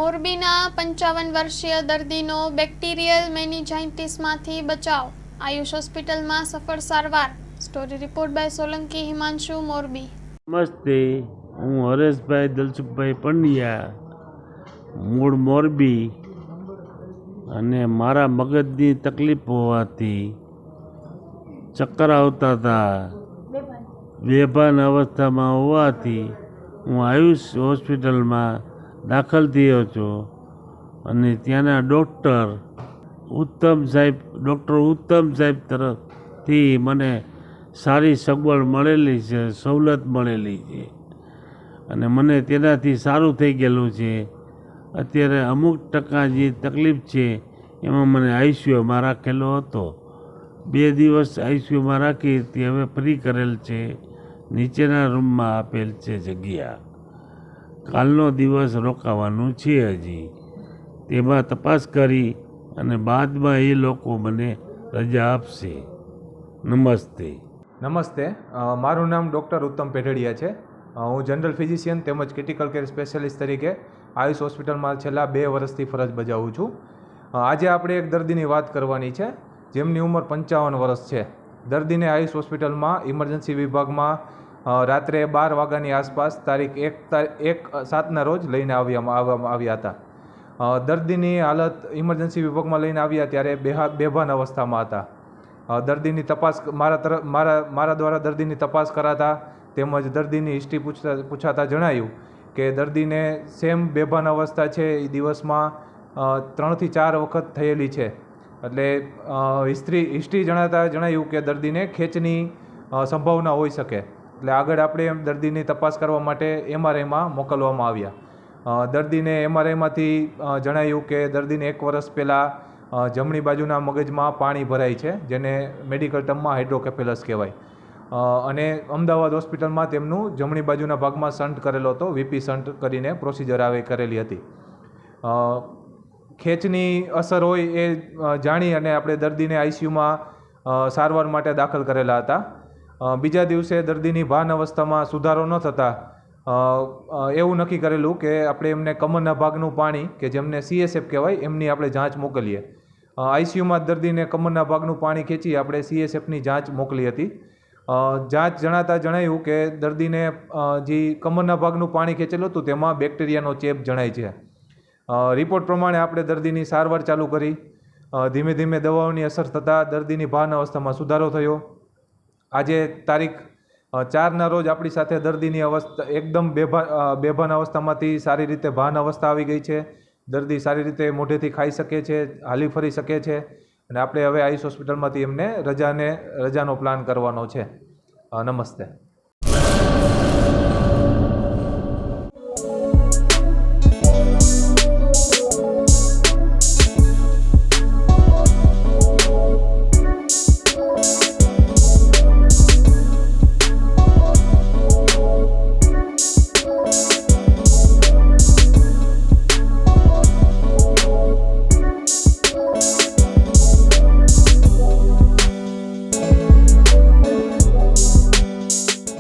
મોરબીના 55 વર્ષીય દર્દીનો બેક્ટેરિયલ મેનિન્જાઇટિસમાંથી બચાવ, આયુષ હોસ્પિટલમાં સફળ સારવાર. Story report by Solanki Himanshu, Morbi. નમસ્તે, હું હરેશભાઈ દલસુખભાઈ પંડ્યા, મૂળ મોરબી, અને મારા મગજની તકલીફ હોવાથી ચક્કર આવતા હતા, બેભાન અવસ્થામાં હોવાથી હું આયુષ હોસ્પિટલમાં દાખલ થયો છું અને ત્યાંના ડૉક્ટર ઉત્તમ સાહેબ તરફથી મને સારી સગવડ મળેલી છે, સવલત મળેલી છે અને મને તેનાથી સારું થઈ ગયેલું છે. અત્યારે અમુક ટકા જે તકલીફ છે એમાં મને આઈસીયુમાં રાખેલો હતો. 2 દિવસ આઈસીયુમાં રાખી તે હવે ફ્રી કરેલ છે, નીચેના રૂમમાં આપેલ છે જગ્યા. કાલનો દિવસ રોકાવાનું છે હજી, તેમાં તપાસ કરી અને બાદમાં એ લોકો મને રજા આપશે. નમસ્તે. મારું નામ ડૉક્ટર ઉત્તમ પેઢડિયા છે. હું જનરલ ફિઝિશિયન તેમજ ક્રિટિકલ કેર સ્પેશિયાલિસ્ટ તરીકે આયુષ હોસ્પિટલમાં છેલ્લા 2 વર્ષથી ફરજ બજાવું છું. આજે આપણે એક દર્દીની વાત કરવાની છે જેમની ઉંમર 55 વર્ષ છે. દર્દીને આયુષ હોસ્પિટલમાં ઇમરજન્સી વિભાગમાં રાત્રે 12 વાગ્યાની આસપાસ તારીખ 1/7ના રોજ લઈને આવવામાં આવ્યા હતા. દર્દીની હાલત ઇમરજન્સી વિભાગમાં લઈને આવ્યા ત્યારે બેભાન અવસ્થામાં હતા. દર્દીની તપાસ મારા દ્વારા દર્દીની તપાસ કરાતા તેમજ દર્દીની હિસ્ટ્રી પૂછાતા જણાયું કે દર્દીને સેમ બેભાન અવસ્થા છે એ દિવસમાં 3 થી 4 વખત થયેલી છે. એટલે હિસ્ટ્રી જણાયું કે દર્દીને ખેંચની સંભાવના હોઈ શકે. એટલે આગળ આપણે દર્દીની તપાસ કરવા માટે એમઆરઆઈમાં મોકલવામાં આવ્યા. દર્દીને એમઆરઆઈમાંથી જણાયું કે દર્દીને 1 વર્ષ પહેલાં જમણી બાજુના મગજમાં પાણી ભરાય છે, જેને મેડિકલ ટર્મમાં હાઇડ્રોકેફેલસ કહેવાય, અને અમદાવાદ હોસ્પિટલમાં તેમનું જમણી બાજુના ભાગમાં શન્ટ કરેલો હતો. વીપી શન્ટ કરીને પ્રોસિજર કરેલી હતી. ખેંચની અસર હોય એ જાણી અને આપણે દર્દીને આઈસીયુમાં સારવાર માટે દાખલ કરેલા હતા. બીજા દિવસે દર્દીની ભાન અવસ્થામાં સુધારો ન થતાં એવું નક્કી કરેલું કે આપણે એમને કમરના ભાગનું પાણી, કે જેમને CSF કહેવાય, એમની આપણે જાંચ મોકલીએ. આઈસીયુમાં દર્દીને કમરના ભાગનું પાણી ખેંચી આપણે CSFની જાંચ મોકલી હતી. જાંચ જણાયું કે દર્દીને જે કમરના ભાગનું પાણી ખેંચેલું હતું તેમાં બેક્ટેરિયાનો ચેપ જણાય છે. રિપોર્ટ પ્રમાણે આપણે દર્દીની સારવાર ચાલુ કરી. ધીમે ધીમે દવાઓની અસર થતાં દર્દીની ભાન અવસ્થામાં સુધારો થયો. આજે તારીખ 4ના રોજ આપણી સાથે દર્દીની અવસ્થા એકદમ બેભાન અવસ્થામાંથી સારી રીતે ભાન અવસ્થા આવી ગઈ છે. દર્દી સારી રીતે મોઢેથી ખાઈ શકે છે, હાલી ફરી શકે છે, અને આપણે હવે આયુષ હોસ્પિટલમાંથી એમને રજાનો પ્લાન કરવાનો છે. નમસ્તે.